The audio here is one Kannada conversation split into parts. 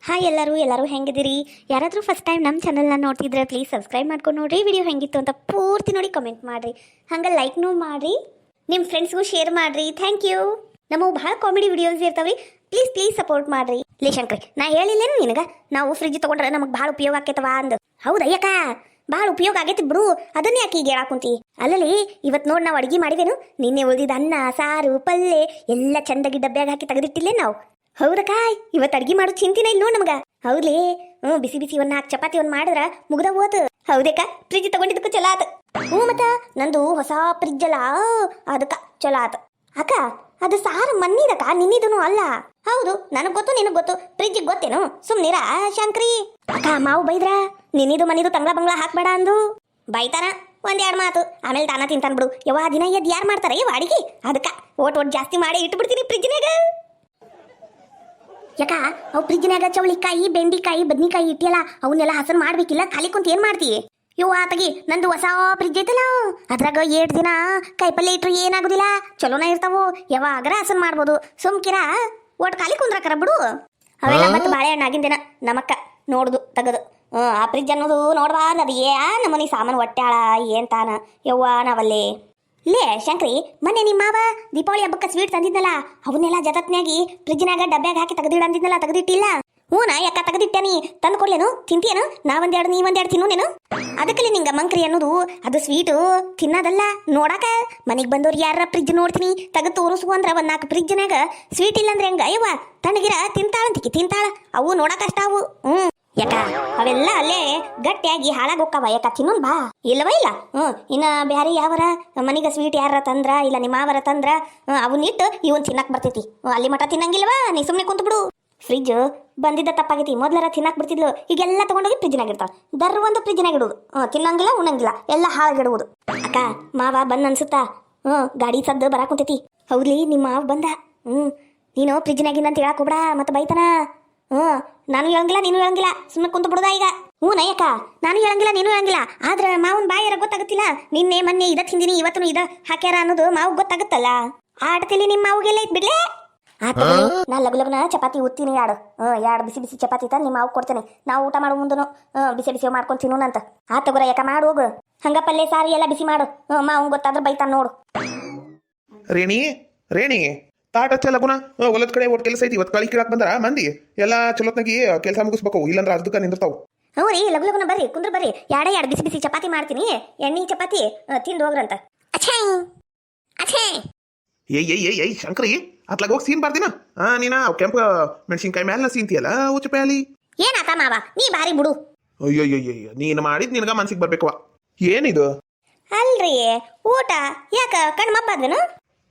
ಹಾಯ್ ಎಲ್ಲರೂ ಹೆಂಗಿದ್ದೀರಿ? ಯಾರಾದರೂ ಫಸ್ಟ್ ಟೈಮ್ ನಮ್ಮ ಚಾನಲ್ನ ನೋಡ್ತಿದ್ರೆ ಪ್ಲೀಸ್ ಸಬ್ಸ್ಕ್ರೈಬ್ ಮಾಡ್ಕೊಂಡು ನೋಡಿರಿ. ವಿಡಿಯೋ ಹೆಂಗಿತ್ತು ಅಂತ ಪೂರ್ತಿ ನೋಡಿ ಕಮೆಂಟ್ ಮಾಡಿರಿ. ಹಂಗೆ ಲೈಕ್ನೂ ಮಾಡಿರಿ, ನಿಮ್ಮ ಫ್ರೆಂಡ್ಸ್ಗೂ ಶೇರ್ ಮಾಡಿರಿ. Thank you. ನಮ್ಮವು ಭಾಳ ಕಾಮಿಡಿ ವಿಡಿಯೋಸ್ ಇರ್ತಾವೆ, ಪ್ಲೀಸ್ ಸಪೋರ್ಟ್ ಮಾಡಿರಿ. ಲೇ ಶಂಕ್ರಿ, ನಾ ಹೇಳಿಲ್ಲೇನು ನಿನಗೆ ನಾವು ಫ್ರಿಜ್ ತೊಗೊಂಡ್ರೆ ನಮಗೆ ಭಾಳ ಉಪಯೋಗ ಆಕೈತವ ಅಂದು? ಹೌದಯ್ಯಕ್ಕ, ಭಾಳ ಉಪಯೋಗ ಆಗೈತಿ ಬಿಡು. ಅದನ್ನೇ ಯಾಕೆ ಈಗ ಹೇಳಾಕುಂತಿ? ಅಲ್ಲಲ್ಲಿ ಇವತ್ತು ನೋಡಿ ನಾವು ಅಡುಗೆ ಮಾಡಿದೇನು, ನಿನ್ನೆ ಉಳಿದಿದ್ದ ಅನ್ನ ಸಾರು ಪಲ್ಲೆ ಎಲ್ಲ ಚಂದಾಗಿ ಡಬ್ಬ್ಯಾಗ ಹಾಕಿ ತೆಗೆದಿಟ್ಟಿಲ್ಲೇ ನಾವು. ಹೌದಕ್ಕಾಯ್, ಇವತ್ತು ಅಡ್ಗೆ ಮಾಡೋ ಚಿಂತಿನ ಇಲ್ಲ ನೋಡ್ ನಮಗ. ಹೌದ್ಲೇ, ಬಿಸಿ ಬಿಸಿ ಒಂದು 4 ಚಪಾತಿ ಒಂದು ಮಾಡಿದ್ರ ಮುಗ್ದ ಹೋತು. ಹೌದಕ್ಕ, ಫ್ರಿಜ್ ತಗೊಂಡಿದ್ದಕ್ಕೂ ಚಲೋ ಆತ. ಮತ್ತ ನಂದು ಹೊಸ ಫ್ರಿಜ್ ಅಲ್ಲ, ಅದಕ್ಕ ಚಲೋ ಆತ. ಅಕ್ಕ, ಅದು ಸಾರು ಮಣ್ಣಿದಕ್ಕ, ನಿನ್ನಿದನು ಅಲ್ಲ. ಹೌದು, ನನಗ್ ಗೊತ್ತು ನಿನಗ್ ಗೊತ್ತು, ಫ್ರಿಜ್ ಗೊತ್ತೇನು? ಸುಮ್ನಿರ ಶಂಕ್ರಿ. ಅಕ್ಕ, ಮಾವು ಬೈದ್ರ ನಿನ್ನಿದು ಮನಿದು ತಂಗ್ಳ ಬಂಗ್ಳ ಹಾಕ್ಬೇಡ ಅಂದು ಬೈತಾನ. 1-2 ಮಾತು, ಆಮೇಲೆ ತಾನ ತಿಂತಾನ ಬಿಡು. ಯವ್ವ, ದಿನ ಎದ್ದು ಯಾರು ಮಾಡ್ತಾರ ಯವ್ವ ಅಡಿಗೆ? ಅದಕ್ಕ ಓಟ್ ಜಾಸ್ತಿ ಮಾಡಿ ಇಟ್ಟು ಬಿಡ್ತೀನಿ ಫ್ರಿಜ್ನಾಗ. ಯಾಕ ಅವು ಫ್ರಿಜ್ನಾಗ ಚವಳಿಕಾಯಿ ಬೆಂಡಿಕಾಯಿ ಬದ್ನಿಕಾಯಿ ಇಟ್ಟಿಯಲ್ಲ, ಅವನ್ನೆಲ್ಲ ಹಸನ್ ಮಾಡ್ಬೇಕಿಲ್ಲ, ಖಾಲಿ ಕುಂತ ಏನ್ ಮಾಡ್ತೀವಿ? ಯವ್ವ ತಗಿ, ನಂದು ಹೊಸ ಫ್ರಿಜ್ ಐತಲ್ಲ, ಅದ್ರಾಗ 7 ದಿನ ಕಾಯಿಪಲ್ಲೆ ಇಟ್ರು ಏನಾಗುದಿಲ್ಲ, ಚಲೋನ ಇರ್ತಾವು. ಯಾವಾಗರ ಹಸನ್ ಮಾಡ್ಬೋದು. ಸುಮ್ಕಿರ ಒಟ್ಟು ಖಾಲಿ ಕುಂದ್ರಾಕರ ಬಿಡು. ಅವೆಲ್ಲ ಮತ್ತೆ ಬಾಳೆಹಣ್ಣು ಆಗಿಂದೇನ ನಮ್ಮಕ್ಕ ನೋಡುದು ತಗದು. ಆ ಫ್ರಿಜ್ ಅನ್ನೋದು ನೋಡ್ಬಾರ್ದು, ಅದು ನಮ್ಮನಿ ಸಾಮಾನು ಒಟ್ಟಾಳ ಏನ್ ತಾನ. ಯವ್ವ ನಾವಲ್ಲೇ ಲೇ ಶಂಕ್ರಿ, ಮೊನ್ನೆ ನಿಮ್ಮ ಮಾವ ದೀಪಾವಳಿ ಹಬ್ಬಕ್ಕೆ ಸ್ವೀಟ್ ತಂದಿದ್ನಲ್ಲ, ಅವನ್ನೆಲ್ಲ ಜಗತ್ನ್ಯಾಗಿ ಫ್ರಿಜ್ನಾಗ ಡಬ್ಬ್ಯಾಗ ಹಾಕಿ ತೆಗೆದಿಡ ಅಂದಿದ್ನಲ್ಲ, ತೆಗೆದಿಟ್ಟಿಲ್ಲ? ಹೂನ ಯಾಕ ತೆಗೆದಿಟ್ಟನಿ, ತಂದು ಕೊಡ್ಲೇನು? ತಿಂತೀಯೇನು? ನಾ ಒಂದೆರಡು ನೀ ಒಂದೆರಡು ತಿನ್ನೋನೇನು? ಅದಕ್ಕಲ್ಲಿ ನಿಂಗ ಮಂಕ್ರಿ ಅನ್ನೋದು, ಅದು ಸ್ವೀಟು ತಿನ್ನೋದಲ್ಲ, ನೋಡಾಕ. ಮನೆಗೆ ಬಂದವ್ರು ಯಾರ ಫ್ರಿಜ್ ನೋಡ್ತೀನಿ ತೆಗೆದು ತೋರಿಸು ಅಂದ್ರ 4 ಫ್ರಿಜ್ನಾಗ ಸ್ವೀಟ್ ಇಲ್ಲಂದ್ರೆ ಹೆಂಗ? ಅಯ್ಯವ್ವ ತಣ್ಣಗಿರ ತಿಂತಾಳಂತಿಕಿ ತಿಂತಾಳ, ಅವು ನೋಡಕಷ್ಟ ಅವು. ಯಾಕ ಅವೆಲ್ಲ ಅಲ್ಲೇ ಗಟ್ಟಿಯಾಗಿ ಹಾಳಾಗೋಕ್ಕವ. ಯಾಕ ತಿನ್ನೋನ್ ಬಾ. ಇಲ್ಲವ ಇಲ್ಲ. ಇನ್ನ ಬ್ಯಾರೆ ಯಾವರ ಮನಿಗ ಸ್ವೀಟ್ ಯಾರ ತಂದ್ರ, ಇಲ್ಲ ನಿಮ್ಮ ಮಾವರ ತಂದ್ರ ಅವನ್ನಿಟ್ಟು ಇವನ್ ತಿನ್ನಕ್ ಬರ್ತೈತಿ. ಅಲ್ಲಿ ಮಠ ತಿನ್ನಂಗಿಲ್ವಾ? ನೀ ಸುಮ್ನೆ ಕುಂತ ಬಿಡು. ಫ್ರಿಜ್ ಬಂದಿದ್ದ ತಪ್ಪಾಗೈತಿ. ಮೊದ್ಲಾರ ತಿನ್ನಕ್ ಬಿಡ್ತಿದ್ಲು, ಈಗೆಲ್ಲ ತಗೊಂಡೋಗಿ ಫ್ರಿಜ್ನಾಗ ಇರ್ತಾವ. ಒಂದು ಫ್ರಿಜ್ನಾಗ ಇಡುವುದು, ತಿನ್ನಂಗಿಲ್ಲ ಉಣ್ಣಂಗಿಲ್ಲ, ಎಲ್ಲ ಹಾಳಾಗಿಡುವುದು. ಅಕ್ಕ, ಮಾವ ಬಂದ್ ಅನ್ಸುತ್ತಾ? ಗಾಡಿ ಸದ್ದು ಬರಾಕ್ ಕುಂತೈತಿ. ಹೌದ್ಲಿ, ನಿಮ್ಮ ಮಾವ ಬಂದ. ನೀನು ಫ್ರಿಜ್ನಾಗಿಂದ ಅಂತ ಹೇಳಕ್ ಹೋಗ್ಬೇಡ, ಮತ್ತೆ ಬೈತಾನ. ನಾನು ಹೇಳಂಗಿಲ್ಲ, ನೀನು ಹೇಳಂಗಿಲ್ಲ, ಸುಮ್ಮನೆ ಕುಂತ ಬಿಡುದಾ ಈಗ? ನಯ್ಯಕ್ಕ, ನಾನು ಹೇಳಂಗಿಲ್ಲ, ನೀನು ಹೇಳಂಗಿಲ್ಲ. ಆದ್ರ ಮಾವನ್ ಬಾಯಾರ ಗೊತ್ತಾಗತ್ತಿಲ್ಲ. ನಿನ್ನೆ ಮೊನ್ನೆ ಇದ ತಿಂದಿನಿ, ಇವತ್ತು ಇದ ಹಾಕ್ಯಾರ ಅನ್ನೋದು ಮಾವು ಗೊತ್ತಾಗತ್ತಲ್ಲ. ಆಡ್ತಿಲಿ ನಿಮ್ಮ ಮಾವಿಗೆಲ್ಲ ಇದ್ ಬಿಡ್ಲೆ. ನಾ ಲಗುಲಗ್ನ ಚಪಾತಿ ಉತ್ತೀನಿ. 2 ಬಿಸಿ ಬಿಸಿ ಚಪಾತಿ ತಂದು ನಿಮ್ಮ ಮಾವು ಕೊಡ್ತೇನೆ. ನಾವು ಊಟ ಮಾಡೋ ಮುಂದನು ಬಿಸಿ ಬಿಸಿ ಮಾಡ್ಕೊಂಡು ತಿನ್ನೋಣಂತ. ತಗೋರ, ಯಾಕ ಮಾಡು ಹೋಗು. ಹಂಗ ಪಲ್ಲೆ ಸಾರಿ ಎಲ್ಲ ಬಿಸಿ ಮಾಡು. ಮಾವು ಗೊತ್ತಾದ್ರೆ ಬೈತಾನ ನೋಡು. ರೇಣಿ ತಾಟ ಲಗುನ ಹೊಲದ ಕಡೆ ಒಟ್ಟು ಕೆಲಸ ಐತಿ. ಇವತ್ತು ಕಳಿ ಕೀಳಕ್ ಬಂದ್ರ ಮಂದಿ ಎಲ್ಲ ಚಲೋತ್ನಾಗಿ ಕೆಲಸ ಮುಗಿಸ್ಬೇಕು, ಇಲ್ಲಂದ್ರ ಅರ್ಧಕ್ಕ ನಿಂದಿರ್ತಾವ. ಹ್ಞೂ ರೀ, ಲಗುಲಗುನ ಬರ್ರಿ, ಕುಂದ್ರ ಬರ್ರಿ. 2 ಬಿಸಿ ಬಿಸಿ ಚಪಾತಿ ಮಾಡ್ತೀನಿ, ಎಣ್ಣೆ ಚಪಾತಿ ತಿಂದು ಹೋಗ್ರಂತ. ಏಯ್ ಶಂಕರಿ, ಅತ್ಲಾಗ ಹೋಗಿ ಸೀನ್ ಬರ್ದಿನ. ನೀನ ಕೆಂಪು ಮೆಣಸಿನ್ಕಾಯಿ ಮ್ಯಾಲ ಸೀನ್ತಿಯಲ್ಲ ಉಚ್ಚಪ್ಯಾಲಿ. ಏನಾತ ಮಾವ, ನೀ ಬಾರಿ ಬಿಡು. ಅಯ್ಯಯ್ಯಯ್ಯ, ನೀನು ಮಾಡಿದ್ ನಿನಗ ಮನ್ಸಿಗೆ ಬರ್ಬೇಕವ. ಏನಿದು? ಅಲ್ರಿ ಊಟ ಯಾಕ ಕಣ್ಮಪ್ಪಾದ್ವೇನು?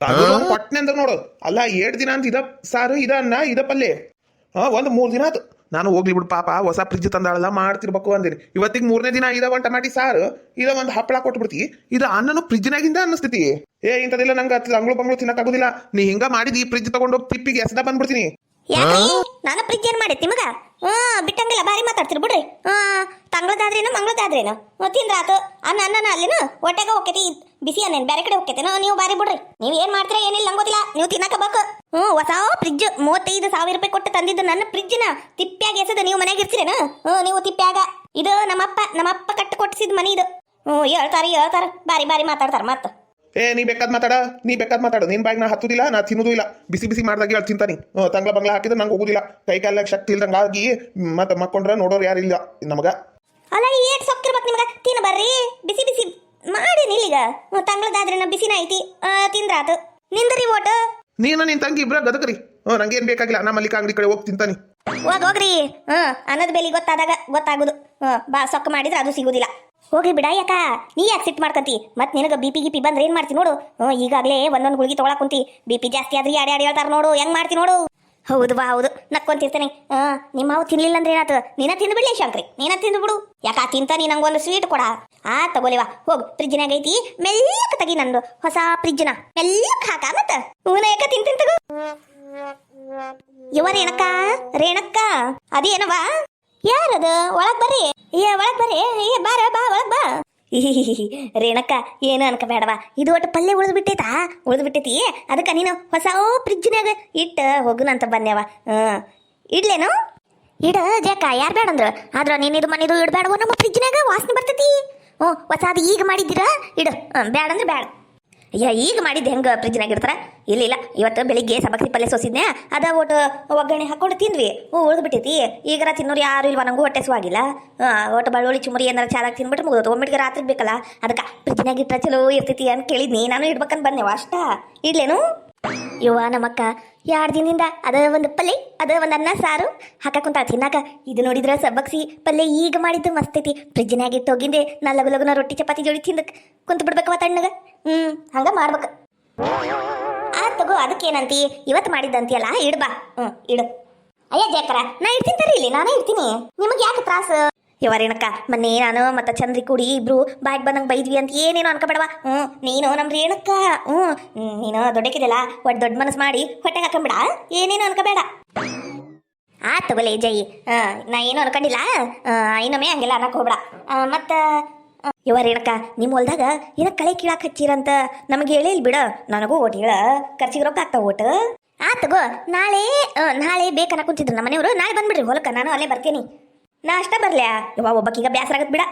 ಪಟ್ನೆ ಅಂದ್ರ ನೋಡು. ಅಲ್ಲ 7 ದಿನ ಅಂತ ಇದ ಸಾರು, ಇದ ಅನ್ನ, ಇದ ಪಲ್ಲೆ. 3 ದಿನ ಆತು. ನಾನು ಹೋಗ್ಲಿ ಬಿಡು ಪಾಪ, ಹೊಸ ಫ್ರಿಜ್ ತಂದಾಳಲ್ಲ ಮಾಡ್ತಿರ್ಬೇಕು ಅಂದಿನಿ. ಇವತ್ತಿಗೆ 3ನೇ ದಿನ ಇದ ಒಂದು ಟಮಾಟಿ ಸಾರು, ಇದ ಒಂದು ಹಪ್ಪಳ ಕೊಟ್ಬಿಡ್ತಿ. ಇದ ಅನ್ನನು ಫ್ರಿಜ್ನಾಗಿಂದ ಅನ್ನಿಸ್ತೈತಿ. ಇಂಥದಿಲ್ಲ, ನಂಗೆ ಅಂಗ್ಳು ಬಂಗ್ಳು ತಿನ್ನಕ್ಕಾಗುದಿಲ್ಲ. ನೀ ಹಿಂಗ ಮಾಡಿದಿ, ಫ್ರಿಜ್ ತಗೊಂಡೋಗಿ ತಿಪ್ಪಿಗೆ ಎಸದ ಬಂದ್ಬಿಡ್ತೀನಿ. ನಾನು ಫ್ರಿಜ್ ಏನ್ ಮಾಡೈತಿ ನಿಮಗ? ಬಿಟ್ಟಂಗಿಲ್ಲ, ಬಾರಿ ಮಾತಾಡ್ತೀರಿ ಬಿಡ್ರಿ. ತಂಗ್ಳದಾದ್ರೇನು ಮಂಗ್ಳದಾದ್ರೇನು ತಿಂದ್ರಾತು. ಅನ್ನ ಅಲ್ಲಿನ ಹೊಟ್ಟೆಗ ಹೋಗ್ತೈತಿ, ಬಿಸಿ ಅನ್ನೇನು ಬೇರೆ ಕಡೆ ಹೋಗ್ತೈತೇನೋ? ನೀವು ಬಾರಿ ಬಿಡ್ರಿ. ನೀವ್ ಏನ್ ಮಾಡ್ತೀರಾ ಏನಿಲ್ಲ ನಂಗೋದಿಲ್ಲ, ನೀವು ತಿನ್ನಕಬೇಕು. ಹೊಸ ಫ್ರಿಜ್ 35,000 ರೂಪಾಯಿ ಕೊಟ್ಟು ತಂದಿದ್ದು ನನ್ನ ಫ್ರಿಜ್ನ ತಿಪ್ಪ್ಯಾಗ ಎಸದ ನೀವು ಮನೆಯಾಗ ಇರ್ತೀರೇನು? ನೀವು ತಿಪ್ಪ್ಯಾಗ. ಇದು ನಮ್ಮಪ್ಪ ಕಟ್ಟು ಕೊಟ್ಟಿಸಿದ ಮನಿ ಇದು. ಹೇಳ್ತಾರ ಬಾರಿ ಮಾತಾಡ್ತಾರ ಮತ್ತ. ನೀ ಬೇಕಾದ್ ಮಾತಾಡು. ನಿನ್ ಬಾಯಿಗೆ ನಾ ಹತ್ತುದಿಲ್ಲ, ನಾ ತಿನ್ನುದು ಇಲ್ಲ. ಬಿಸಿ ಬಿಸಿ ಮಾಡ್ದಾಗ ಹೇಳಿ ತಿಂತಾನಿ. ತಂಗ್ಳ ಬಂಗ್ಲ ಹಾಕಿದ್ರೆ ನಂಗೆ ಹೋಗುದಿಲ್ಲ, ಕೈ ಕಾಲ ಶಕ್ತಿ ಇಲ್ದಂಗಾಗಿ ಮತ್ತೆ ಮಕ್ಕೊಂಡ್ರೆ ನೋಡೋರು ಯಾರಿಲ್ಲ ನಮಗ. ಅಲ್ಲ, ಏಟ್ ಸೊಕ್ಕಿರ್ಬೇಕು ನಿಮಗ. ತಿನ್ನ ಬರ್ರಿ, ಬಿಸಿ ಬಿಸಿ ಮಾಡಿ ನಿಲ್ಲಿಗ. ತಂಗ್ಳದಾದ್ರೆ ಬಿಸಿನ ಐತಿ, ತಿಂದ್ರಾತು. ನಿಂದ್ರಿ ಓಟ. ನೀನು ನಿನ್ ತಂಗಿ ಇಬ್ರ ಗದಕ್ರಿ. ನಂಗೇನ್ ಬೇಕಾಗಿಲ್ಲ, ನಾ ಮಲ್ಲಿಕ ಅಂಗಡಿ ಕಡೆ ಹೋಗಿ ತಿಂತಾನಿ. ಹೋಗ್ರಿ. ಅನ್ನದ ಬೆಲೆ ಗೊತ್ತಾದಾಗ ಗೊತ್ತಾಗುದು. ಬಾ ಸೊಕ್ಕ ಮಾಡಿದ್ರೆ ಅದು ಸಿಗುದಿಲ್ಲ. ಹೋಗ್ರಿ ಬಿಡ. ಯಾಕ ನೀ ಯಾಕೆ ಸಿಟ್ ಮಾಡ್ಕಂತಿ? ಮತ್ ನಿನಗ ಬಿಪಿ ಬಂದ್ರೆ ಏನ್ ಮಾಡ್ತಿ ನೋಡು. ಈಗಾಗಲೇ ಒಂದೊಂದು ಗುಳಿಗೆ ತಗೊಳಕ್ ಕುಂತಿ. ಬಿಪಿ ಜಾಸ್ತಿ ಆದ್ರೆ ಯಾಡ್ ಹೇಳ್ತಾರ ನೋಡು, ಹೆಂಗ್ ಮಾಡ್ತಿ ನೋಡು. ಹೌದು ಬಾ, ಹೌದು, ನಕ್ಕೊಂತಿರ್ತೇನೆ. ನಿಮ್ಮ ಮಾವು ತಿನ್ಲಿಲ್ಲ ಅಂದ್ರೆ ಏನಾತು? ನೀನ ತಿಂದು ಬಿಡ್ಲಿ ಶಂಕ್ರಿ, ನೀನ ತಿಂದು ಬಿಡು. ಯಾಕ ತಿಂತಾನಿ, ನಂಗೊಂದು ಸ್ವೀಟ್ ಕೊಡ. ತಗೋಲಿವಾ, ಹೋಗು. ಫ್ರಿಜ್ನಾಗ ಐತಿ, ಮೆಲ್ಲಕ್ ತಗಿ. ನಂದು ಹೊಸ ಫ್ರಿಜ್ನ ಮೆಲ್ಲಕ್ ಹಾಕ. ಮತ್ತ ಯಾಕ ತಿಂತೀನಿ ತಗೋ. ಇವ ರೇಣಕ್ಕ ಅದೇನವಾ? ಯಾರದು? ಒಳಗ್ ಬರ್ರಿ, ಒಳಗ್ ಬರ್ರಿ. ಬಾರ ಬಾ, ಒಳಗ್ ಬಾ. ರೇಣಕ್ಕ, ಏನು ಅನ್ಕಬೇಡವಾ, ಇದು ಒಟ್ಟು ಪಲ್ಯ ಉಳಿದ್ಬಿಟ್ಟೈತಿ. ಅದಕ್ಕೆ ನೀನು ಹೊಸ ಫ್ರಿಜ್ನಾಗ ಇಟ್ಟು ಹೋಗುನಂತ ಬನ್ಯವ. ಇಡ್ಲೇನು? ಇಡ ಜಕ ಯಾರು ಬೇಡ ಅಂದ್ರ ಆದ್ರ ನೀನಿದು ಮನಿದು ಇಡಬೇಡವೋ ನಮ್ಮ ಫ್ರಿಜ್ನಾಗ ವಾಸನೆ ಬರ್ತೈತಿ. ಹೊಸಾದು ಈಗ ಮಾಡಿದ್ದೀರಾ ಇಡು. ಬ್ಯಾಡ ಅಂದ್ರೆ ಬ್ಯಾಡ. ಅಯ್ಯ ಈಗ ಮಾಡಿದ್ದು ಹೆಂಗೆ ಫ್ರಿಜ್ನಾಗ ಇಡ್ತಾರ? ಇಲ್ಲ ಇವತ್ತು ಬೆಳಿಗ್ಗೆ ಸಬಕ್ಸಿ ಪಲ್ಯ ಸೋಸಿದ್ನೆ ಅದ ಒಟ್ಟು ಒಗ್ಗರಣೆ ಹಾಕೊಂಡು ತಿಂದ್ವಿ. ಉಳಿದು ಬಿಟ್ಟೈತಿ. ಈಗರ ತಿನ್ನೋರು ಯಾರು ಇಲ್ವಾ? ನಂಗೂ ಹೊಟ್ಟೆ ಸುವಾಗಿಲ್ಲ. ಒಟ್ಟು ಬಳ್ಳುಳ್ಳಿ ಚುಮರಿ ಏನಾರ ಚಾಲಾಗಿ ತಿನ್ಬಿಟ್ಟು ಮುಗಿದು ಒಮ್ಮಿಟ್ಗೆ ರಾತ್ರಿ ಬೇಕಲ್ಲ, ಅದಕ್ಕೆ ಫ್ರಿಜ್ನಾಗ ಇಟ್ಟ ಚಲೋ ಇರ್ತೈತಿ ಅಂತ ಕೇಳಿದ್ನಿ. ನಾನು ಇಡ್ಬೇಕಂತ ಬಂದೆವ ಅಷ್ಟ. ಇಡ್ಲೇನು? ಇವ ನಮ್ಮಕ್ಕ 2 ದಿನದಿಂದ ಅದ ಒಂದು ಪಲ್ಯ ಅದ ಒಂದು ಅನ್ನ ಸಾರು ಹಾಕ ಕುಂತ ತಿನ್ನಾಕ. ಇದು ನೋಡಿದ್ರ ಸಬ್ಬಕ್ಸಿ ಪಲ್ಯ ಈಗ ಮಾಡಿದ್ದು ಮಸ್ತ್ ಐತಿ. ಫ್ರಿಜ್ನಾಗ ಇಟ್ಟು ಹೋಗಿಂದೆ ನಾ ಲಗುನ ರೊಟ್ಟಿ ಚಪಾತಿ ಜೋಡಿ ತಿಂದಕ್ ಕುಂತ ಬಿಡ್ಬೇಕವ ತಣ್ಣಗ. ಹಂಗ ಮಾಡ್ಬೇಕ. ತಗೋ ಅದಕ್ಕೇನಂತಿ, ಇವತ್ತು ಮಾಡಿದ್ದಂತಿಯಲ್ಲ ಇಡ್ಬಾ. ಇಡು. ಅಯ್ಯ ಜೇಕರ ನಾ ಇಡ್ತೀನಿ ತರಿ, ಇಲ್ಲಿ ನಾನೇ ಇಡ್ತೀನಿ. ನಿಮಗೆ ಯಾಕೆ ತ್ರಾಸ? ಇವರೇನಕ್ಕ ಮೊನ್ನೆ ನಾನು ಮತ್ತೆ ಚಂದ್ರಿ ಕೂಡಿ ಇಬ್ರು ಬಾಯ್ಗೆ ಬಂದಂಗೆ ಬೈದ್ವಿ ಅಂತ ಏನೇನೋ ಅನ್ಕೋಬೇಡವಾ. ನೀನು ನಮ್ಮ ರೇಣಕ್ಕ ನೀನು ದೊಡ್ಡಕ್ಕಿದೆಲ್ಲ ಒಟ್ಟು ದೊಡ್ಡ ಮನಸ್ಸು ಮಾಡಿ ಹೊಟ್ಟೆಗೆ ಹಾಕೊಂಬಿಡ. ಏನೇನು ಅನ್ಕೋಬೇಡ. ತಗೋಲೆ ಜೈ. ನಾ ಏನು ಅನ್ಕೊಂಡಿಲ್ಲ. ಇನ್ನೊಮ್ಮೆ ಹಂಗೆಲ್ಲ ಅನ್ನಕ್ಕೆ ಹೋಗ್ಬೇಡ. ಮತ್ತು ಇವರೇನಕ್ಕ ನಿಮ್ಮ ಹೊಲ್ದಾಗ ಏನ ಕಳೆ ಕೀಳಾಕ್ ಹಚ್ಚಿರಂತ ನಮಗೆ ಹೇಳಿಲ್ ಬಿಡ. ನನಗೂ ಓಟ್ ಹೇಳ, ಖರ್ಚಿಗೆ ರೊಕ್ಕ ಆಗ್ತಾವ ಓಟ್. ತಗೋ ನಾಳೆ ಬೇಕನ್ನ ಕುಂತಿದ್ರು ನಮ್ಮ ಮನೆಯವರು. ನಾಳೆ ಬಂದ್ಬಿಡ್ರಿ ಹೊಲಕ್ಕ, ನಾನು ಅಲ್ಲೇ ಬರ್ತೀನಿ. ನಾ ಅಷ್ಟ ಬರ್ಲ್ಯಾ? ಇವ ಒಬ್ಬಕ್ಕೀಗ ಬ್ಯಾಸರ ಆಗತ್ ಬಿಡ.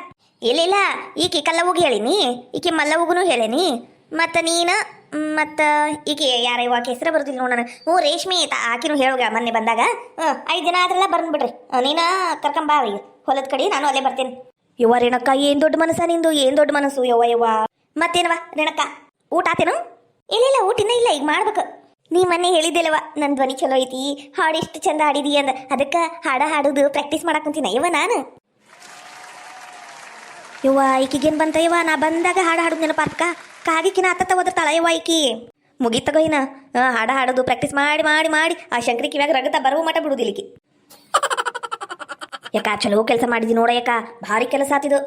ಇಲ್ಲ ಈಕಿ ಕಲ್ಲವ್ವಗೂ ಹೇಳಿನಿ, ಈಕಿ ಮಲ್ಲವ್ವಗೂ ಹೇಳೇನಿ. ಮತ್ತು ನೀನು ಮತ್ತು ಈಕಿ ಯಾರ ಇವಾಗ ಹೆಸರು ಬರೋದಿಲ್ಲ ನೋಡೋಣ. ರೇಷ್ಮೆ ಆಕಿನೂ ಹೇಳೋಗ ಮೊನ್ನೆ ಬಂದಾಗ. 5 ದಿನ ಆದ್ರೆಲ್ಲ ಬಂದ್ಬಿಡ್ರಿ. ನೀನು ಕರ್ಕೊಂಬಾ ಈಗ ಹೊಲದ ಕಡೆ, ನಾನು ಅಲ್ಲೇ ಬರ್ತೇನೆ. ಯವ್ವ ರೇಣಕ್ಕ ಏನ್ ದೊಡ್ಡ ಮನಸ್ಸ ನಿಂದು, ಏನ್ ದೊಡ್ಡ ಮನಸ್ಸು. ಯವ್ವ ಮತ್ತೇನವ ರೇಣಕ್ಕ, ಊಟ ಆತೇನು? ಇಲ್ಲ ಊಟ ಇನ್ನೂ ಇಲ್ಲ, ಈಗ ಮಾಡ್ಬೇಕು. ನೀ ಮೊನ್ನೆ ಹೇಳಿದ್ದೆಲ್ಲವ ನನ್ನ ಧ್ವನಿ ಚಲೋ ಐತಿ, ಹಾಡು ಎಷ್ಟು ಚಂದ ಹಾಡಿದಿ ಅಂದ. ಅದಕ್ಕೆ ಹಾಡೋದು ಪ್ರಾಕ್ಟೀಸ್ ಮಾಡಾಕಂತೀನಿ ಯವ್ವ ನಾನು. ಯವ್ವ ಈಕಿಗೇನು ಬಂತ ಯವ್ವ? ನಾ ಬಂದಾಗ ಹಾಡು ನೆನಪಾರ್ಕ ಕಾಗಿಕಿನ ಆತ ಓದಿರ್ತಾಳ ಯವ್ವ ಈಕಿ. ಮುಗಿತಗೋ ಇನ್ನ ಹಾಡೋದು ಪ್ರಾಕ್ಟೀಸ್ ಮಾಡಿ ಮಾಡಿ ಮಾಡಿ ಆ ಶಂಕರಿ ಕಿವ್ಯಾಗ ರಗತ ಬರುವ ಮಟ ಬಿಡುದಿಲ್ಲಿಕಿ. ಯಾಕ ಚಲೋ ಕೆಲಸ ಮಾಡಿದಿ ನೋಡ ಯಾಕ, ಭಾರಿ ಕೆಲಸ ಆತಿದು.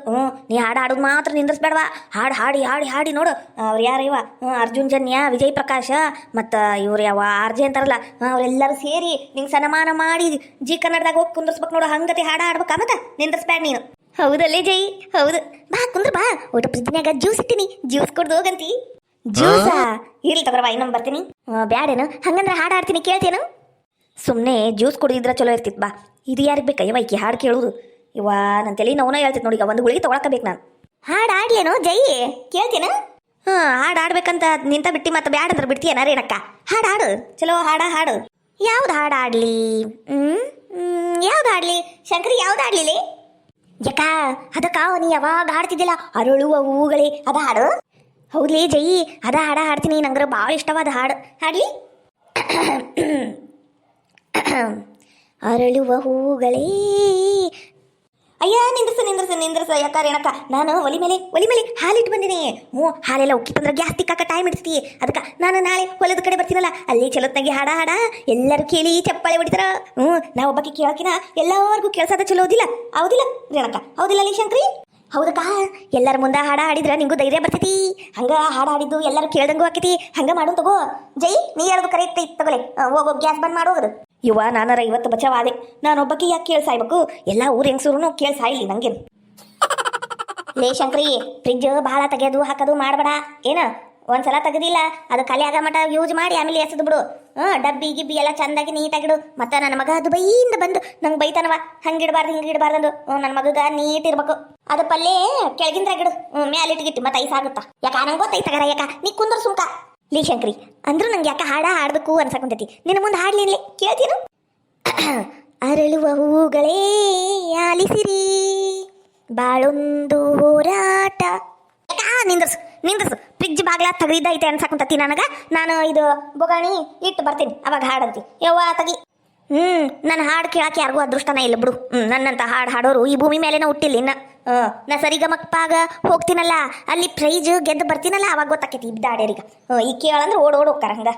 ನೀ ಹಾಡೋದು ಮಾತ್ರ ನಿಂದ್ರಿಸ್ಬೇಡವಾ. ಹಾಡಿ ನೋಡು. ಅವ್ರು ಯಾರು ಇವ ಅರ್ಜುನ್ ಜನ್ಯ, ವಿಜಯ್ ಪ್ರಕಾಶ ಮತ್ತು ಇವ್ರು ಯಾವ ಆರ್ಜೆ ಅಂತಾರಲ್ಲ, ಅವರೆಲ್ಲರೂ ಸೇರಿ ನಿಂಗೆ ಸನ್ಮಾನ ಮಾಡಿ ಜಿ ಕನ್ನಡದಾಗ ಹೋಗಿ ಕುಂದ್ರಸ್ಬೇಕು ನೋಡು. ಹಂಗತಿ ಹಾಡ್ಬೇಕಾ ಮತ್ತೆ ನಿಂದ್ರಿಸ್ಬೇಡ ನೀನು. ಹೌದಲ್ಲೇ ಜೈ? ಹೌದು. ಬಾ ಕುಂದ್ರ ಬಾ. ಊಟ ಫ್ರಿಜ್ನಾಗ ಜ್ಯೂಸ್ ಇಟ್ಟಿನಿ, ಜ್ಯೂಸ್ ಕೊಡ್ದು ಹೋಗಂತಿ. ಜ್ಯೂಸಾ? ಇರ್ಲಿ ತಗೋರವಾ, ಇನ್ನೊಮ್ಮೆ ಬರ್ತೀನಿ. ಬ್ಯಾಡೇನು? ಹಂಗಂದ್ರೆ ಹಾಡು ಹಾಡ್ತೀನಿ, ಕೇಳ್ತೇನು? ಸುಮ್ಮನೆ ಜ್ಯೂಸ್ ಕುಡಿದಿದ್ರೆ ಚಲೋ ಇರ್ತಿತ್ತು ಬಾ. ಇದು ಯಾರಿಗೆ ಬೇಕಾ ಯವ್ವ ಈಕಿ ಹಾಡು ಕೇಳೋದು? ಇವ ನನ್ನ ತಲೆ ನೋವನ ಹೇಳ್ತಿತ್ತು ನೋಡಿ. ಈಗ ಒಂದು ಗುಳಿಗೆ ತೊಗೊಳಕಬೇಕು ನಾನು. ಹಾಡು ಆಡ್ಲೇನೋ ಜೈ? ಕೇಳ್ತೇನು? ಹಾಡು ಆಡ್ಬೇಕಂತ ನಿಂತ ಬಿಟ್ಟು ಮತ್ತೆ ಬ್ಯಾಡ ಅಂದ್ರೆ ಬಿಡ್ತೀಯನ ರೇಣಕ್ಕ? ಹಾಡು ಚಲೋ ಹಾಡು. ಯಾವ್ದು ಹಾಡು ಆಡ್ಲಿ? ಯಾವ್ದು ಆಡ್ಲಿ ಶಂಕರಿ? ಯಾವ್ದು ಆಡ್ಲಿಲಿ ಯಾಕ? ಅದಕ್ಕ ನೀ ಯಾವಾಗ ಹಾಡ್ತಿದ್ದಿಲ್ಲ ಅರಳುವ ಹೂಗಳೇ, ಅದ ಹಾಡು? ಹೌದ್ಲಿ ಜೈ, ಅದ ಹಾಡ್ತೀನಿ. ನಂಗೆ ಭಾಳ ಇಷ್ಟವಾದ ಹಾಡು. ಹಾಡ್ಲಿ? ಅರಳುವ ಹೂಗಳೇ. ಅಯ್ಯ ನಿಂದ್ರಸ ಯಾಕ ರೇಣಕ್ಕ? ನಾನು ಒಲಿ ಮೇಲೆ ಹಾಲಿಟ್ಟು ಬಂದಿನಿ. ಹಾಲೆಲ್ಲ ಉಕ್ಕಿತ್ತಂದ್ರೆ ಗ್ಯಾಸ್ ತಿಕ್ಕಾಕ ಟೈಮ್ ಇಡ್ತೀತಿ. ಅದಕ್ಕೆ ನಾನು ನಾಳೆ ಹೊಲದ ಕಡೆ ಬರ್ತೀನಲ್ಲ, ಅಲ್ಲಿ ಚಲೋತ್ನಾಗಿ ಹಾಡ ಎಲ್ಲರೂ ಕೇಳಿ ಚಪ್ಪಾಳೆ ಹೊಡಿತಾರ. ನಾ ಒಬ್ಬಕ್ಕೆ ಕೇಳಕಿನ ಎಲ್ಲರಿಗೂ ಕೇಳ್ಸದ ಚಲೋ ಓದಿಲ್ಲ. ಹೌದಿಲ್ಲ ರೇಣಕ್ಕ? ಹೌದಿಲ್ಲ ಅಲ್ಲಿ ಶಂಕ್ರಿ? ಹೌದಕ್ಕ. ಎಲ್ಲರ ಮುಂದೆ ಹಾಡ ಹಾಡಿದ್ರೆ ನಿಂಗೂ ಧೈರ್ಯ ಬರ್ತೈತಿ. ಹಂಗ ಹಾಡ ಹಾಡಿದ್ದು ಎಲ್ಲರೂ ಕೇಳ್ದಂಗೂ ಆಕೈತಿ. ಹಂಗ ಮಾಡು ತಗೋ ಜೈ. ನೀ ಹೇಳೋದು ಕರೆಕ್ಟ್ ಐತಿ. ತಗೊಲೆ ಹೋಗೋ, ಗ್ಯಾಸ್ ಬಂದ್ ಮಾಡೋದು. ಇವ ನಾನರ ಇವತ್ತು ಬಚಾವಾದೆ. ನಾನೊಬ್ಬಕ್ಕೆ ಯಾಕೆ ಕೇಳಿ ಸಾಯ್ಬೇಕು? ಎಲ್ಲ ಊರು ಹೆಂಗಸೂರು ಕೇಳಿ ಸಾಯ್ಲಿ ನಂಗೇನು. ಲೇ ಶಂಕ್ರಿ, ಫ್ರಿಜ್ ಭಾಳ ತೆಗೆಯೋದು ಹಾಕೋದು ಮಾಡಬೇಡ. ಏನ ಒಂದ್ಸಲ ತೆಗೆದಿಲ್ಲ ಅದು ಖಾಲಿ ಆಗ ಮಟ ಯೂಸ್ ಮಾಡಿ ಆಮೇಲೆ ಎಸೆದು ಬಿಡು. ಡಬ್ಬಿ ಗಿಬ್ಬಿ ಎಲ್ಲ ಚಂದಾಗಿ ನೀಟಾಗಿಡು. ಮತ್ತು ನನ್ನ ಮಗ ದುಬೈಯಿಂದ ಬಂದು ನಂಗೆ ಬೈತಾನವ, ಹಂಗಿಡ್ಬಾರ್ದು ಹಿಂಗಿಡ್ಬಾರ್ದಂದು. ನನ್ನ ಮಗಗ ನೀಟ್ ಇರ್ಬೇಕು. ಅದು ಪಲ್ಯ ಕೆಳಗಿಂದ್ರಾಗಿಡು, ಮ್ಯಾಲಿಟ್ಗಿಟ್ಟು ಮತ್ತೆ ಐಸಾಗುತ್ತಾ. ಯಾಕ ನಂಗೆ ಗೊತ್ತೈತಗಾರ. ಯಾಕ ನೀ ಕುಂದ್ರ ಸುಮ್ಕ. ಲೀ ಶಂಕ್ರಿ, ಅಂದ್ರೂ ನಂಗೆ ಯಾಕೆ ಹಾಡಬೇಕು ಅನ್ಸಕೊಂತೈತಿ. ನಿನ್ನ ಮುಂದೆ ಹಾಡ್ಲಿನ್ಲೆ, ಕೇಳ್ತೀನು? ಅರಳುವ ಹೂಗಳೇ ಆಲಿಸಿರಿ ಬಾಳೊಂದು ಹೋರಾಟ. ನಿಂದ್ರಸು ಫ್ರಿಜ್ ಬಾಗ್ಲ ತೆಗೆದಿದ್ದೈತೆ ಅನ್ಸಕೊಂತತಿ ನನಗ. ನಾನು ಇದು ಬೊಗಾಣಿ ಇಟ್ಟು ಬರ್ತೀನಿ, ಅವಾಗ ಹಾಡಂತಿ. ಯವ್ವ ತಗಿ. ನನ್ನ ಹಾಡು ಕೇಳಕ್ಕೆ ಯಾರಿಗೂ ಅದೃಷ್ಟನ ಇಲ್ಲ ಬಿಡು. ನನ್ನಂತ ಹಾಡು ಹಾಡೋರು ಈ ಭೂಮಿ ಮೇಲೆನ ಹುಟ್ಟಿಲ್ಲ ಇನ್ನ. ನಾ ಸರಿಗಮಕ್ಪಾಗ ಹೋಗ್ತೀನಲ್ಲ, ಅಲ್ಲಿ ಪ್ರೈಜ್ ಗೆದ್ದು ಬರ್ತೀನಲ್ಲ, ಅವಾಗ ಗೊತ್ತಾಕೈತಿ ಇದ್ದಾಡ್ಯಾರೀಗ. ಈ ಕೇಳಂದ್ರೆ ಓಡ್ ಹೋಗ್ತಾರ ಹಂಗ.